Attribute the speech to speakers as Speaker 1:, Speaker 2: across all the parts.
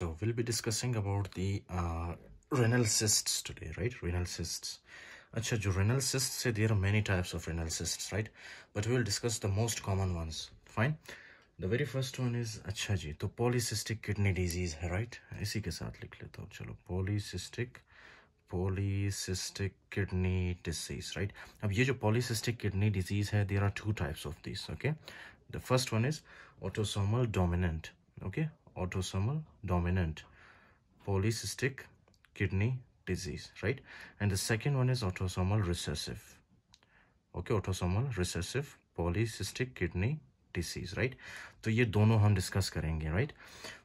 Speaker 1: So we'll be discussing about the renal cysts today, right? Renal cysts. अच्छा जो renal cysts है, there are many types of renal cysts, right? But we will discuss the most common ones. Fine. The very first one is अच्छा जी तो polycystic kidney disease है, right? इसी के साथ लिख लेता हूँ चलो polycystic kidney disease, right? अब ये जो polycystic kidney disease है, there are two types of these, okay? The first one is autosomal dominant, okay? Autosomal dominant polycystic kidney disease, right? And the second one is autosomal recessive, okay? Autosomal recessive polycystic kidney disease, right? तो ये दोनों हम discuss करेंगे, right?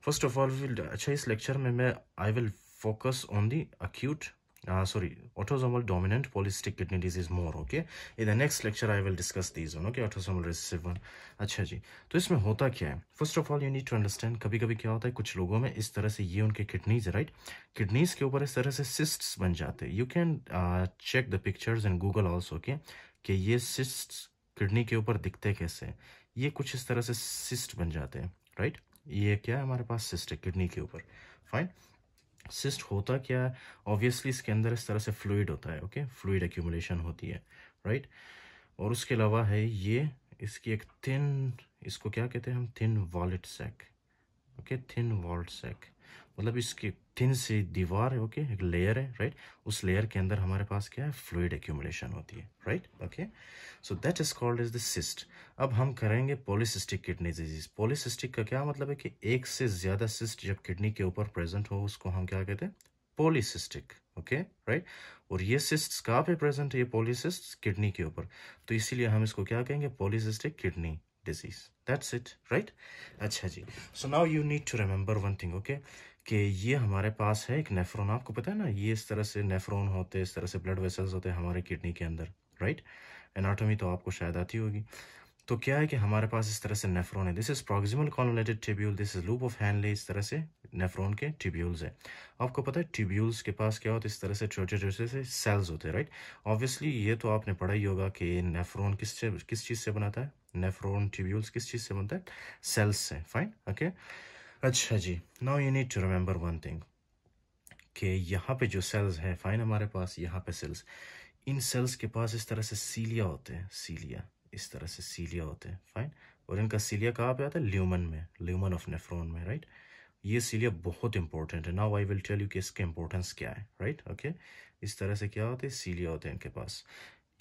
Speaker 1: First of all, अच्छा इस lecture में मैं I will focus on the acute autosomal dominant polycystic kidney disease more, okay? In the next lecture I will discuss these one, okay? Autosomal recessive one. अच्छा जी तो इसमें होता क्या है? First of all you need to understand कभी कभी क्या होता है कुछ लोगों में इस तरह से ये उनके किडनीज है, राइट? किडनीज के ऊपर इस तरह से सिस्ट्स बन जाते हैं. You can check the pictures in Google also, okay? कि ये सिस्ट्स किडनी के ऊपर दिखते कैसे हैं. ये कुछ इस तरह से सिस्ट बन जाते हैं, राइट? ये क्या है हमारे पास सिस्ट है किडनी के ऊपर. फाइन. सिस्ट होता क्या है? ऑब्वियसली इसके अंदर इस तरह से फ्लूइड होता है, ओके? फ्लूइड एक्यूमुलेशन होती है, राइट? और उसके अलावा है ये इसकी एक थिन, इसको क्या कहते हैं हम? Thin walled sac, okay? Thin walled sac मतलब इसकी थिन सी दीवार है, ओके? एक लेयर है, राइट? उस लेयर के अंदर हमारे पास क्या है? फ्लूइड एक्यूमुलेशन होती है, right? Okay, so that is called as the cyst. अब हम करेंगे पॉलीसिस्टिक किडनी डिजीज. पॉलीसिस्टिक का क्या मतलब है कि एक से ज्यादा सिस्ट जब किडनी के ऊपर प्रेजेंट हो उसको हम क्या कहते हैं? Polycystic, okay? राइट? और ये सिस्ट्स कहाँ पे प्रेजेंट है? ये पॉलीसिस्ट किडनी के ऊपर, तो इसीलिए हम इसको क्या कहेंगे? Polycystic kidney disease. That's it, right? अच्छा जी. So now you need to remember one thing, okay? कि ये हमारे पास है एक नेफ्रॉन. आपको पता है ना ये इस तरह से नेफ्रॉन होते हैं, इस तरह से ब्लड वेसल्स होते हैं हमारे किडनी के अंदर, राइट? एनाटॉमी तो आपको शायद आती होगी. तो क्या है कि हमारे पास इस तरह से नेफ्रॉन है. This is proximal convoluted tubule, this is loop of Henle. इस तरह से नेफ्रॉन के ट्यूब्यूल्स है. आपको पता है ट्यूब्यूल्स के पास क्या होता है? इस तरह से छोटे छोटे से सेल्स होते हैं, राइट? ऑब्वियसली ये तो आपने पढ़ा ही होगा कि नेफ्रॉन किस चीज़ से बनाता है? नेफ्रॉन ट्यूब्यूल्स किस चीज़ से बनता है? सेल्स से. Fine, okay? अच्छा जी, now you need to remember one thing कि यहाँ पे जो सेल्स है, फाइन, हमारे पास यहाँ पे सेल्स, इन सेल्स के पास इस तरह से सीलिया होते हैं. सीलिया, इस तरह से सीलिया होते हैं, फाइन. और इनका सीलिया कहाँ पे आता है? ल्यूमन में, ल्यूमन ऑफ नेफ्रॉन में, राइट? ये सीलिया बहुत इंपॉर्टेंट है. Now I will tell you कि इसका इंपॉर्टेंस क्या है, राइट? ओके, इस तरह से क्या होते हैं? सीलिया होते हैं इनके पास.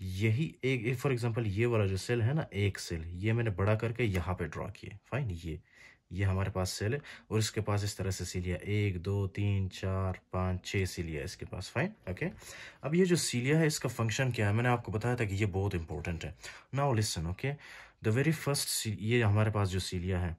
Speaker 1: यही एक फॉर एग्जांपल ये वाला जो सेल है ना, एक सेल ये मैंने बड़ा करके यहाँ पे ड्रॉ किया, फाइन. ये हमारे पास सेल है और इसके पास इस तरह से सीलिया 1 2 3 4 5 6 सीलिया है इसके पास, फाइन. ओके, अब ये जो सीलिया है इसका फंक्शन क्या है? मैंने आपको बताया था कि ये बहुत इंपॉर्टेंट है. Now listen, okay? The very first, ये हमारे पास जो सीलिया है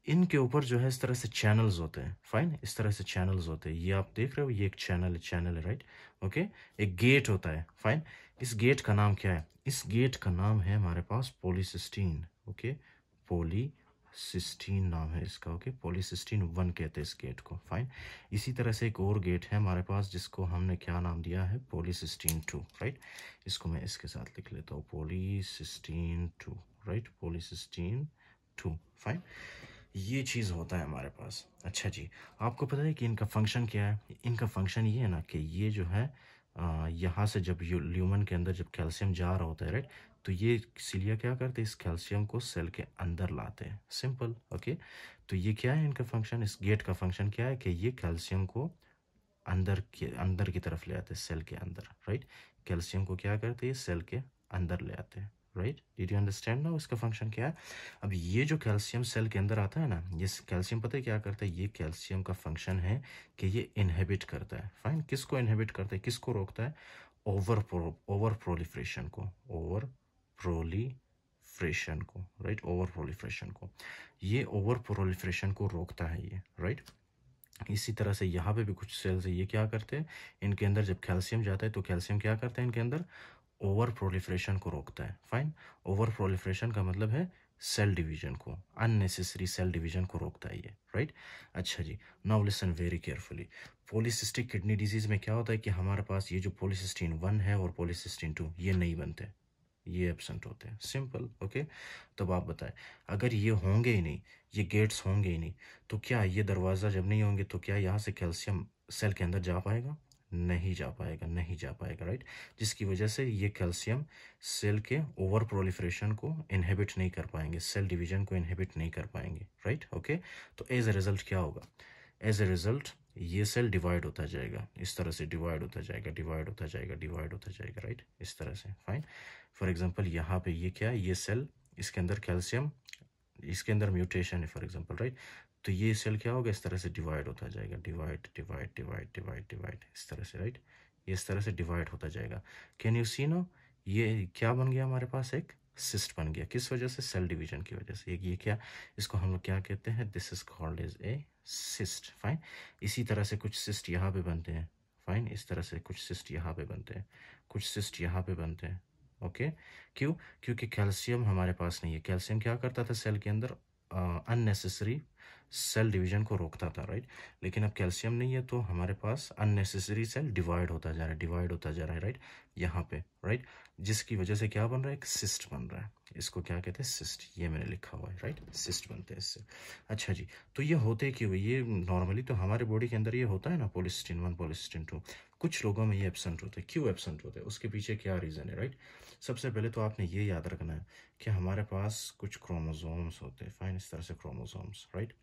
Speaker 1: इनके ऊपर जो है इस तरह से चैनल्स होते हैं, फाइन. इस तरह से चैनल्स होते हैं. ये आप देख रहे हो, ये एक चैनल है, राइट? ओके, एक गेट होता है, फाइन. इस गेट का नाम क्या है? इस गेट का नाम है हमारे पास पॉलीसिस्टीन, ओके? पॉलीसिस्टीन नाम है इसका, ओके? पॉलीसिस्टीन 1 कहते हैं इस गेट को, फाइन. इसी तरह से एक और गेट है हमारे पास जिसको हमने क्या नाम दिया है? पॉलीसिस्टीन 2, राइट? इसको मैं इसके साथ लिख लेता हूँ, पॉलीसिस्टीन 2, राइट? पॉलीसिस्टीन 2, फाइन. ये चीज़ होता है हमारे पास. अच्छा जी, आपको पता है कि इनका फंक्शन क्या है? इनका फंक्शन ये है ना कि ये जो है यहाँ से जब ल्यूमन के अंदर जब कैल्शियम जा रहा होता है, राइट? तो ये सीलिया क्या करते हैं? इस कैल्शियम को सेल के अंदर लाते हैं, सिंपल, ओके? तो ये क्या है इनका फंक्शन? इस गेट का फंक्शन क्या है कि ये कैल्शियम को अंदर की तरफ ले आते हैं, सेल के अंदर, राइट? कैल्शियम को क्या करते हैं? सेल के अंदर ले आते हैं, right? Did you understand now इसका फंक्शन क्या है? अब ये जो कैल्शियम सेल के अंदर आता है ना, ये कैल्शियम पता है क्या करता है? ये कैल्शियम का फंक्शन है कि ये इनहिबिट करता है, फाइन. किसको इनहिबिट करता है? किसको रोकता है? ओवर प्रोलिफरेशन को, ओवर प्रोलिफरेशन को, राइट? ओवर प्रोलिफरेशन को, ये ओवर प्रोलिफरेशन को रोकता है ये, राइट? इसी तरह से यहाँ पे भी कुछ सेल्स है, ये क्या करते हैं? इनके अंदर जब कैल्शियम जाता है तो कैल्शियम क्या करता है? इनके अंदर ओवर प्रोलिफरेशन को रोकता है, फाइन. ओवर प्रोलिफरेशन का मतलब है सेल डिवीजन को, अननेसेसरी सेल डिवीजन को रोकता है ये, राइट? अच्छा जी, now listen very carefully. Polycystic kidney disease में क्या होता है कि हमारे पास ये जो पॉलीसिस्टीन 1 है और पॉलीसिस्टीन 2 ये नहीं बनते, ये एब्सेंट होते हैं, सिंपल। ओके, तब आप बताएं, अगर ये होंगे ही नहीं, ये गेट्स होंगे ही नहीं, तो क्या ये दरवाज़ा जब नहीं होंगे तो क्या यहाँ से कैल्शियम सेल के अंदर जा पाएगा? नहीं जा पाएगा, नहीं जा पाएगा, राइट। जिसकी वजह से ये कैल्शियम सेल के ओवर प्रोलिफरेशन को इनहिबिट नहीं कर पाएंगे, सेल डिवीजन को इनहिबिट नहीं कर पाएंगे, राइट। ओके, तो एज ए रिजल्ट क्या होगा? एज ए रिजल्ट ये सेल डिवाइड होता जाएगा, इस तरह से डिवाइड होता जाएगा, डिवाइड होता जाएगा, डिवाइड होता जाएगा, राइट, इस तरह से। फाइन। फॉर एग्जांपल यहाँ पे ये क्या है, ये सेल, इसके अंदर कैल्शियम, इसके अंदर म्यूटेशन है फॉर एग्जांपल, राइट। तो ये सेल क्या होगा, इस तरह से डिवाइड होता जाएगा, divide divide divide divide divide, इस तरह से, राइट। ये इस तरह से डिवाइड होता जाएगा। कैन यू सी नो, ये क्या बन गया हमारे पास, एक सिस्ट बन गया। किस वजह से? सेल डिवीजन की वजह से। ये क्या, इसको हम लोग क्या कहते हैं, this is called as a cyst. Fine. इसी तरह से कुछ सिस्ट यहाँ पे बनते हैं। फाइन, इस तरह से कुछ सिस्ट यहाँ पे बनते हैं, कुछ सिस्ट यहाँ पे बनते हैं। ओके, क्यों? क्योंकि कैल्शियम हमारे पास नहीं है। कैल्शियम क्या करता था सेल के अंदर? अननेसेसरी सेल डिवीजन को रोकता था, राइट। लेकिन अब कैल्शियम नहीं है तो हमारे पास अननेसेसरी सेल डिवाइड होता जा रहा है, डिवाइड होता जा रहा है, राइट, यहाँ पे, राइट। जिसकी वजह से क्या बन रहा है, एक सिस्ट बन रहा है। इसको क्या कहते हैं? सिस्ट। ये मैंने लिखा हुआ है, राइट, सिस्ट बनते हैं इससे। अच्छा जी, तो ये होते क्यों? ये नॉर्मली तो हमारे बॉडी के अंदर ये होता है ना, पॉलीसिस्टीन 1, पॉलीसिस्टीन 2। कुछ लोगों में ये एब्सेंट होते हैं। क्यों एब्सेंट होते हैं? उसके पीछे क्या रीज़न है, राइट। सबसे पहले तो आपने ये याद रखना है कि हमारे पास कुछ क्रोमोसोम्स होते हैं। फाइन, इस तरह से क्रोमोसोम्स, राइट।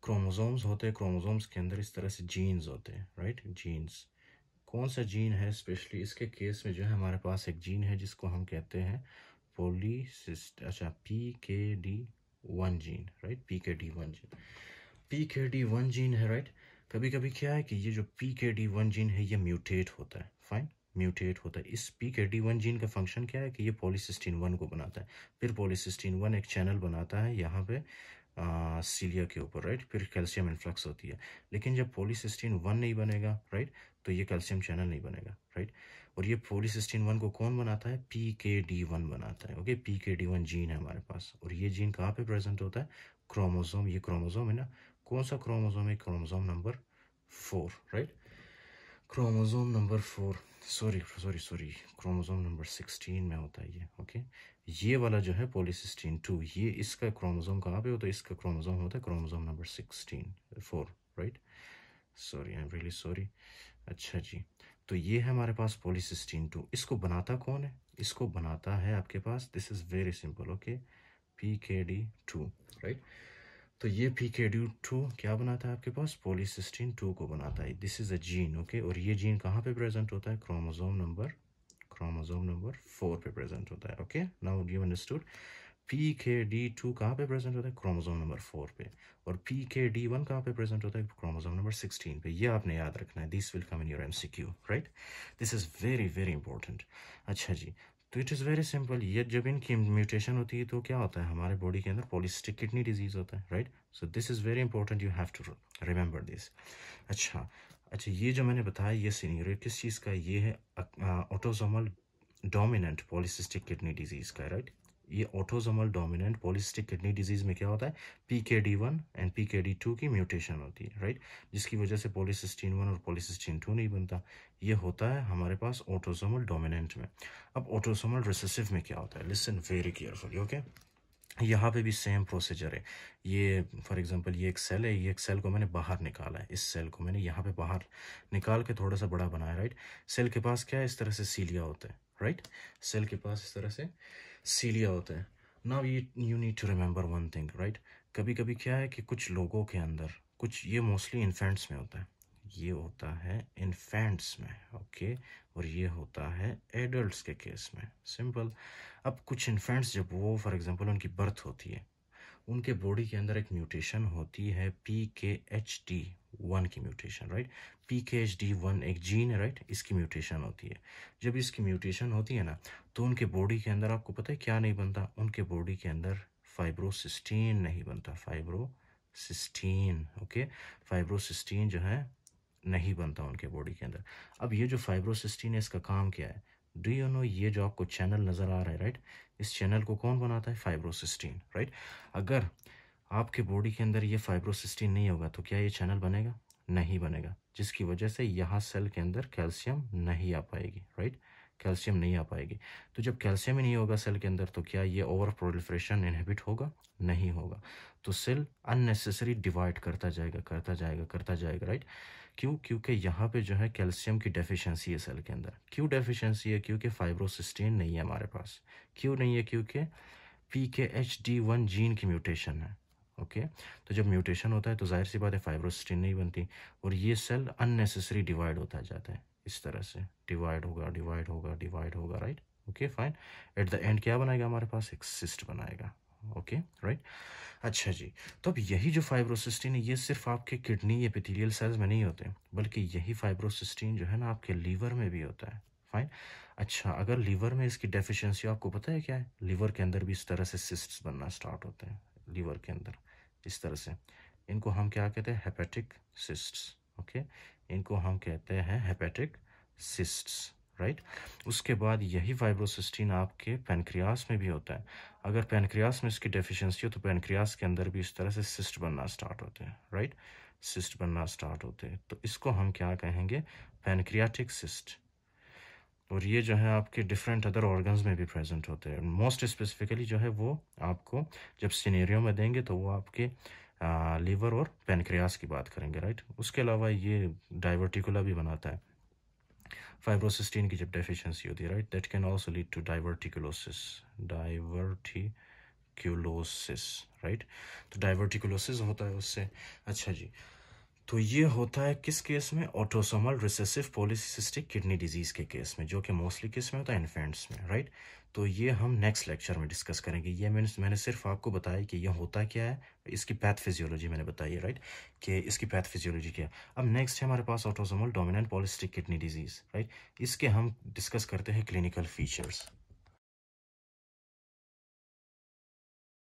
Speaker 1: क्रोमोसोम्स होते हैं, क्रोमोसोम्स के अंदर इस तरह से जीन्स होते हैं, राइट। जीन्स, कौन सा जीन है स्पेशली इसके केस में जो है, हमारे पास एक जीन है जिसको हम कहते हैं पॉलीसिस्ट, अच्छा, PKD1 gene, right, PKD1 gene, PKD1 gene है, राइट। कभी कभी क्या है कि ये जो PKD1 जीन है ये म्यूटेट होता है। फाइन, म्यूटेट होता है। इस PKD1 जीन का फंक्शन क्या है कि ये पॉलीसिस्टीन 1 को बनाता है। फिर पॉलीसिस्टीन 1 एक चैनल बनाता है यहाँ पे सीलिया के ऊपर, राइट। फिर कैल्शियम इन्फ्लक्स होती है। लेकिन जब पॉलीसिस्टीन 1 नहीं बनेगा, राइट, तो ये कैल्शियम चैनल नहीं बनेगा, राइट। और ये पॉलीसिस्टीन 1 को कौन बनाता है? PKD1 बनाता है। ओके, PKD1 जीन है हमारे पास। और ये जीन कहाँ पे प्रेजेंट होता है? क्रोमोसोम, ये क्रोमोसोम है ना, कौन सा क्रोमोसोम है? Chromosome number 4, right, chromosome number 4, sorry sorry sorry, chromosome number 16 में होता है ये। ओके, ये वाला जो है पॉलीसिस्टीन 2, ये इसका क्रोमोसोम कहाँ पे होता है? इसका क्रोमोसोम होता है chromosome number 16, 4, right. Sorry, I am really sorry. अच्छा जी, तो ये है हमारे पास पॉलीसिस्टीन 2। इसको बनाता कौन है? इसको बनाता है आपके पास, this is very simple, okay, PKD2, right. तो ये PKD2 क्या बनाता है आपके पास? पॉलीसिस्टीन 2 को बनाता है। This is a gene, okay. और ये जीन कहाँ पे प्रेजेंट होता है? क्रोमोसोम नंबर 4 पे प्रेजेंट होता है। Okay, now you understood. PKD2 कहाँ पे प्रेजेंट होता है? क्रोमोसोम नंबर 4 पे। और PKD1 कहाँ पे प्रेजेंट होता है? क्रोमोसोम नंबर 16 पे। ये आपने याद रखना है, this will come in your MCQ, right. This is very very important. अच्छा जी, तो इट इज़ वेरी सिंपल। ये जब इनकी म्यूटेशन होती है तो क्या होता है हमारे बॉडी के अंदर? पॉलीसिस्टिक किडनी डिजीज होता है, right. So this is very important, you have to remember this. अच्छा अच्छा, ये जो मैंने बताया ये सीनियर किस चीज़ का? ये है autosomal dominant polycystic kidney disease का, राइट। ये autosomal dominant polycystic kidney disease में क्या होता है? PKD1 एंड PKD2 की म्यूटेशन होती है, राइट, जिसकी वजह से पॉलीसिस्टीन 1 और पॉलीसिस्टीन 2 नहीं बनता। ये होता है हमारे पास ऑटोसोमल डोमिनेंट में। अब ऑटोसोमल रिसेसिव में क्या होता है? Listen very carefully, okay. यहाँ पे भी सेम प्रोसीजर है। ये फॉर एग्जांपल ये एक सेल है, ये एक सेल को मैंने बाहर निकाला है, इस सेल को मैंने यहाँ पे बाहर निकाल के थोड़ा सा बड़ा बनाया, राइट। सेल के पास क्या है? इस तरह से सीलिया होता है, राइट। सेल के पास इस तरह से सीलिया होता है। Now you need to remember one thing, right. कभी कभी क्या है कि कुछ लोगों के अंदर, कुछ, ये मोस्टली इन्फेंट्स में होता है, ये होता है इन्फेंट्स में, ओके। और ये होता है एडल्ट्स के केस में, सिंपल। अब कुछ इन्फेंट्स जब वो फॉर एग्जांपल उनकी बर्थ होती है, उनके बॉडी के अंदर एक म्यूटेशन होती है PKHD1 की म्यूटेशन, राइट। PKHD1 एक जीन है, राइट, इसकी म्यूटेशन होती है। जब इसकी म्यूटेशन होती है ना, तो उनके बॉडी के अंदर आपको पता है क्या नहीं बनता? उनके बॉडी के अंदर फाइब्रोसिस्टीन नहीं बनता, फाइब्रोसिस्टीन, ओके। फाइब्रोसिस्टीन जो है नहीं बनता उनके बॉडी के अंदर। अब ये जो फाइब्रोसिस्टीन है इसका काम क्या है? Do you know? ये जो आपको चैनल नज़र आ रहा है, राइट, इस चैनल को कौन बनाता है? फाइब्रोसिस्टीन, राइट। अगर आपके बॉडी के अंदर ये फाइब्रोसिस्टीन नहीं होगा तो क्या ये चैनल बनेगा? नहीं बनेगा, जिसकी वजह से यहाँ सेल के अंदर कैल्शियम नहीं आ पाएगी, राइट। कैल्शियम नहीं आ पाएगी। तो जब कैल्शियम ही नहीं होगा सेल के अंदर, तो क्या ये ओवर प्रोलिफरेशन इनहिबिट होगा? नहीं होगा। तो सेल अननेसेसरी डिवाइड करता जाएगा करता जाएगा करता जाएगा, राइट। क्यों? क्योंकि यहाँ पे जो है कैल्शियम की डेफिशिएंसी है सेल के अंदर। क्यों डेफिशिएंसी है? क्योंकि फाइब्रोसिस्टीन नहीं है हमारे पास। क्यों नहीं है? क्योंकि PKHD1 जीन की म्यूटेशन है। ओके, तो जब म्यूटेशन होता है तो जाहिर सी बात है फाइब्रोसिस्टीन नहीं बनती, और ये सेल अननेसेसरी डिवाइड होता जाता है। इस तरह से डिवाइड होगा डिवाइड होगा डिवाइड होगा, right. Okay fine. At the end क्या बनाएगा हमारे पास? एक सिस्ट बनाएगा। Okay right. अच्छा जी, तो अब यही जो फाइब्रोसिस्टीन है ये सिर्फ आपके किडनी एपिथेलियल सेल्स में नहीं होते, बल्कि यही फाइब्रोसिस्टीन जो है ना आपके लीवर में भी होता है। फाइन। अच्छा, अगर लीवर में इसकी डेफिशिएंसी आपको पता है क्या है? लीवर के अंदर भी इस तरह से सिस्ट्स बनना स्टार्ट होते हैं। लीवर के अंदर इस तरह से, इनको हम क्या कहते हैं? Hepatic cysts. ओके, इनको हम कहते हैं हेपेटिक सिस्ट्स, राइट। उसके बाद यही फाइब्रोसिस्टीन आपके पैनक्रियास में भी होता है। अगर पैनक्रियास में इसकी डेफिशिएंसी हो तो पैनक्रियास के अंदर भी इस तरह से सिस्ट बनना स्टार्ट होते हैं, राइट। सिस्ट बनना स्टार्ट होते हैं, तो इसको हम क्या कहेंगे? Pancreatic cyst. और ये जो है आपके डिफरेंट अदर ऑर्गन्स में भी प्रेजेंट होते हैं। मोस्ट स्पेसिफिकली जो है वो आपको जब सिनेरियो में देंगे तो वो आपके लीवर और पैनक्रियास की बात करेंगे, राइट। उसके अलावा ये डाइवर्टिकुला भी बनाता है। फाइब्रोसिस्टीन की जब डेफिशिएंसी होती है, right, that can also lead to diverticulosis. Diverticulosis, right. तो डाइवर्टिकुलोसिस होता है उससे। अच्छा जी, तो ये होता है किस केस में? Autosomal recessive polycystic kidney disease के केस में, जो कि मोस्टली किस में होता है? इन्फेंट्स में, राइट। तो ये हम नेक्स्ट लेक्चर में डिस्कस करेंगे। ये मैंने सिर्फ आपको बताया कि ये होता क्या है, इसकी पैथोफिजियोलॉजी मैंने बताई है, राइट, कि इसकी पैथोफिजियोलॉजी क्या है। अब नेक्स्ट है हमारे पास autosomal dominant polycystic kidney disease, right. इसके हम डिस्कस करते हैं क्लिनिकल फीचर्स।